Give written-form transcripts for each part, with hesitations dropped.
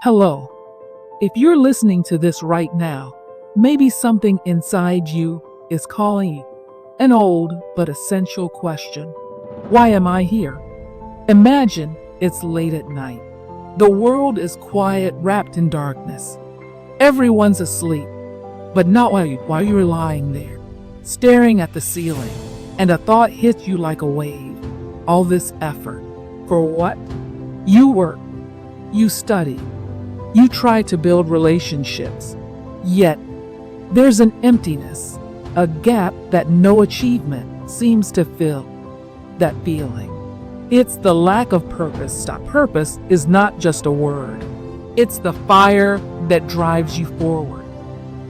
Hello. If you're listening to this right now, maybe something inside you is calling you. An old but essential question. Why am I here? Imagine it's late at night. The world is quiet, wrapped in darkness. Everyone's asleep, but not while you're lying there, staring at the ceiling, and a thought hits you like a wave. All this effort. For what? You work. You study. You try to build relationships. Yet, there's an emptiness, a gap that no achievement seems to fill. That feeling. It's the lack of purpose. Purpose is not just a word. It's the fire that drives you forward.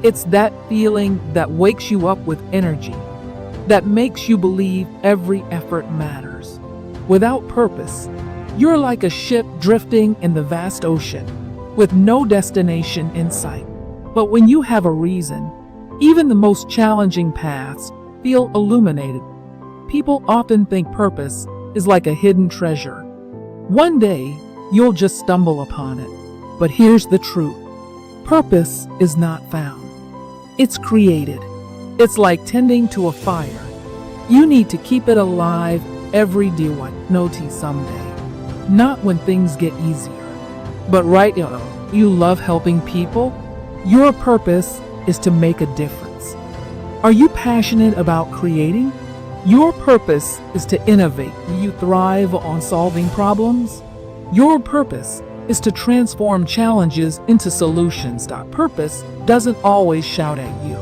It's that feeling that wakes you up with energy, that makes you believe every effort matters. Without purpose, you're like a ship drifting in the vast ocean, with no destination in sight. But when you have a reason, even the most challenging paths feel illuminated. People often think purpose is like a hidden treasure. One day, you'll just stumble upon it. But here's the truth. Purpose is not found. It's created. It's like tending to a fire. You need to keep it alive every day. Notice someday. Not when things get easier. But right now, you love helping people. Your purpose is to make a difference. Are you passionate about creating? Your purpose is to innovate. You thrive on solving problems. Your purpose is to transform challenges into solutions. Purpose doesn't always shout at you.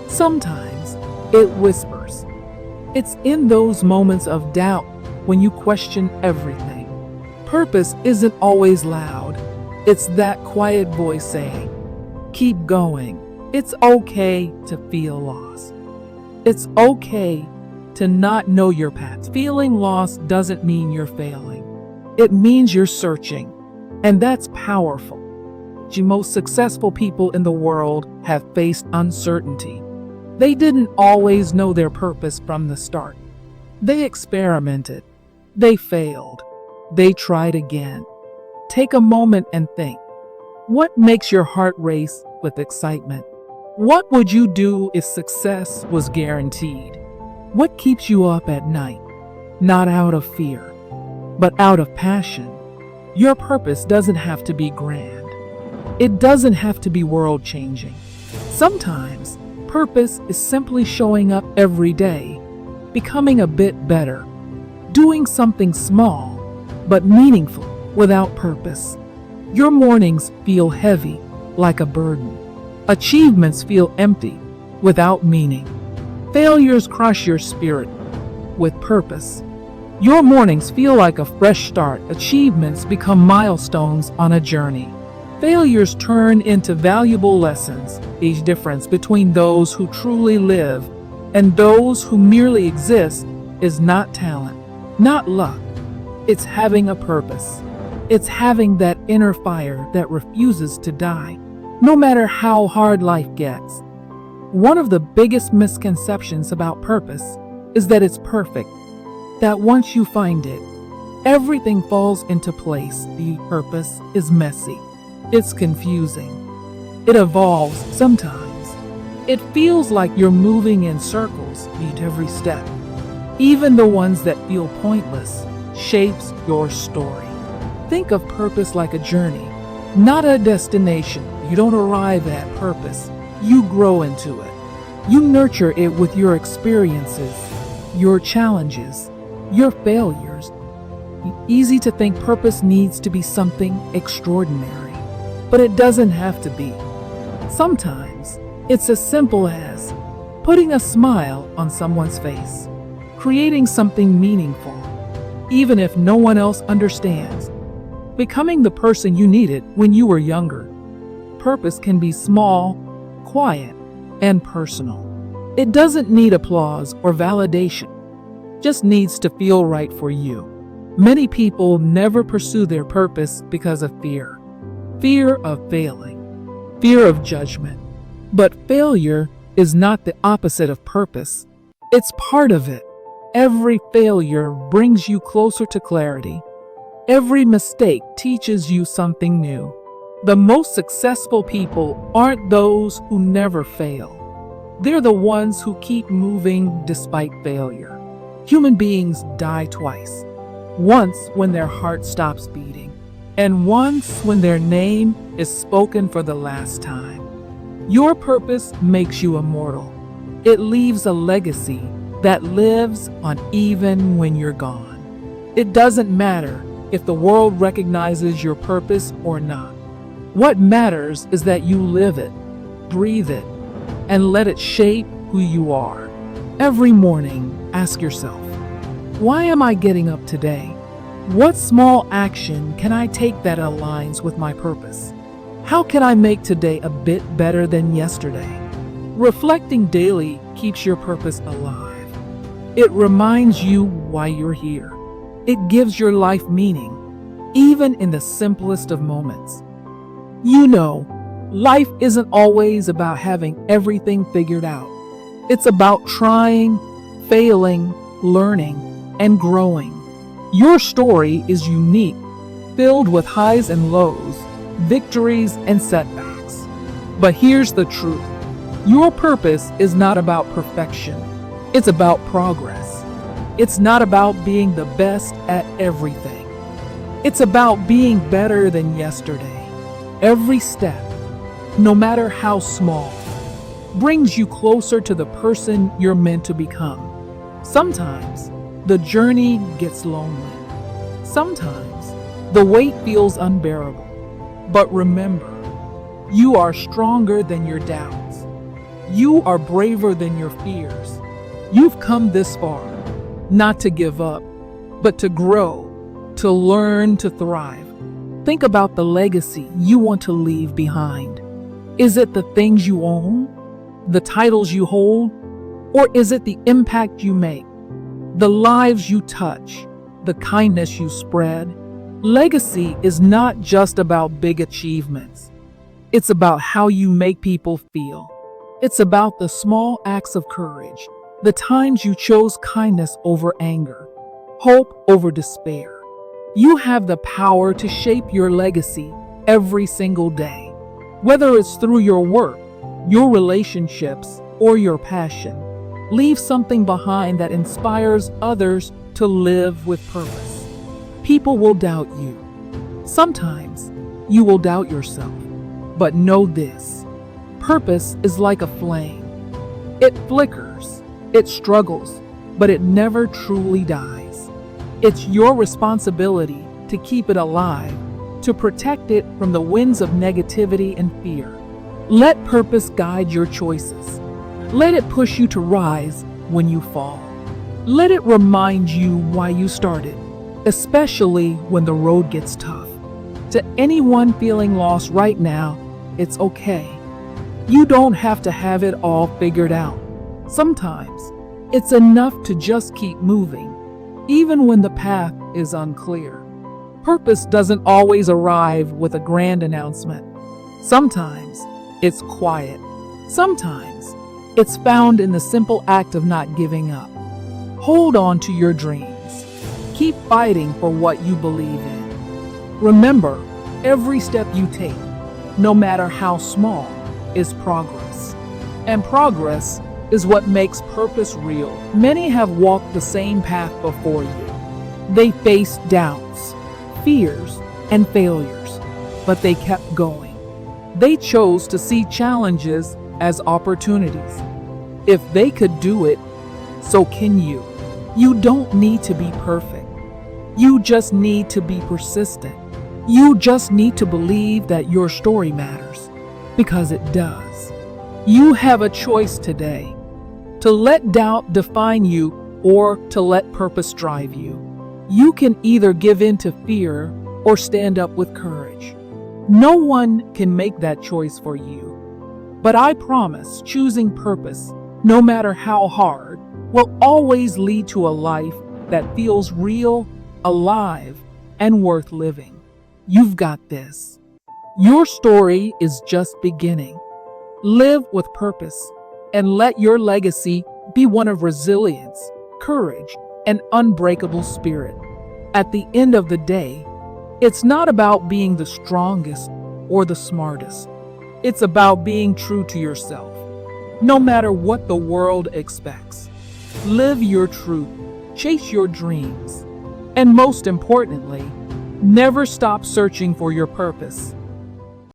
Sometimes it whispers. It's in those moments of doubt when you question everything. Purpose isn't always loud. It's that quiet voice saying, keep going. It's okay to feel lost. It's okay to not know your path. Feeling lost doesn't mean you're failing. It means you're searching. And that's powerful. The most successful people in the world have faced uncertainty. They didn't always know their purpose from the start. They experimented. They failed. They tried again. Take a moment and think. What makes your heart race with excitement? What would you do if success was guaranteed? What keeps you up at night? Not out of fear, but out of passion. Your purpose doesn't have to be grand. It doesn't have to be world-changing. Sometimes, purpose is simply showing up every day, becoming a bit better, doing something small but meaningful. Without purpose, your mornings feel heavy, like a burden. Achievements feel empty, without meaning. Failures crush your spirit. With purpose, your mornings feel like a fresh start. Achievements become milestones on a journey. Failures turn into valuable lessons. The difference between those who truly live and those who merely exist is not talent, not luck. It's having a purpose. It's having that inner fire that refuses to die, no matter how hard life gets. One of the biggest misconceptions about purpose is that it's perfect, that once you find it, everything falls into place. The purpose is messy. It's confusing. It evolves sometimes. It feels like you're moving in circles at every step. Even the ones that feel pointless shapes your story. Think of purpose like a journey, not a destination. You don't arrive at purpose. You grow into it. You nurture it with your experiences, your challenges, your failures. It's easy to think purpose needs to be something extraordinary, but it doesn't have to be. Sometimes it's as simple as putting a smile on someone's face, creating something meaningful, even if no one else understands. Becoming the person you needed when you were younger. Purpose can be small, quiet, and personal. It doesn't need applause or validation. Just needs to feel right for you. Many people never pursue their purpose because of fear. Fear of failing. Fear of judgment. But failure is not the opposite of purpose. It's part of it. Every failure brings you closer to clarity. Every mistake teaches you something new. The most successful people aren't those who never fail. They're the ones who keep moving despite failure. Human beings die twice. Once when their heart stops beating, and once when their name is spoken for the last time. Your purpose makes you immortal. It leaves a legacy that lives on even when you're gone. It doesn't matter if the world recognizes your purpose or not. What matters is that you live it, breathe it, and let it shape who you are. Every morning, ask yourself, why am I getting up today? What small action can I take that aligns with my purpose? How can I make today a bit better than yesterday? Reflecting daily keeps your purpose alive. It reminds you why you're here. It gives your life meaning, even in the simplest of moments. You know, life isn't always about having everything figured out. It's about trying, failing, learning, and growing. Your story is unique, filled with highs and lows, victories and setbacks. But here's the truth. Your purpose is not about perfection. It's about progress. It's not about being the best at everything. It's about being better than yesterday. Every step, no matter how small, brings you closer to the person you're meant to become. Sometimes the journey gets lonely. Sometimes the weight feels unbearable. But remember, you are stronger than your doubts. You are braver than your fears. You've come this far, not to give up, but to grow, to learn, to thrive. Think about the legacy you want to leave behind. Is it the things you own, the titles you hold, or is it the impact you make, the lives you touch, the kindness you spread? Legacy is not just about big achievements. It's about how you make people feel. It's about the small acts of courage, the times you chose kindness over anger, hope over despair. You have the power to shape your legacy every single day. Whether it's through your work, your relationships, or your passion, leave something behind that inspires others to live with purpose. People will doubt you. Sometimes you will doubt yourself. But know this, purpose is like a flame. It flickers, it struggles, but it never truly dies. It's your responsibility to keep it alive, to protect it from the winds of negativity and fear. Let purpose guide your choices. Let it push you to rise when you fall. Let it remind you why you started, especially when the road gets tough. To anyone feeling lost right now, it's okay. You don't have to have it all figured out. Sometimes it's enough to just keep moving, even when the path is unclear. Purpose doesn't always arrive with a grand announcement. Sometimes it's quiet. Sometimes it's found in the simple act of not giving up. Hold on to your dreams. Keep fighting for what you believe in. Remember, every step you take, no matter how small, is progress. And progress is what makes purpose real. Many have walked the same path before you. They faced doubts, fears, and failures, but they kept going. They chose to see challenges as opportunities. If they could do it, so can you. You don't need to be perfect. You just need to be persistent. You just need to believe that your story matters, because it does. You have a choice today, to let doubt define you or to let purpose drive you. You can either give in to fear or stand up with courage. No one can make that choice for you. But I promise choosing purpose, no matter how hard, will always lead to a life that feels real, alive, and worth living. You've got this. Your story is just beginning. Live with purpose and let your legacy be one of resilience, courage, and unbreakable spirit. At the end of the day, it's not about being the strongest or the smartest. It's about being true to yourself, no matter what the world expects. Live your truth, chase your dreams, and most importantly, never stop searching for your purpose.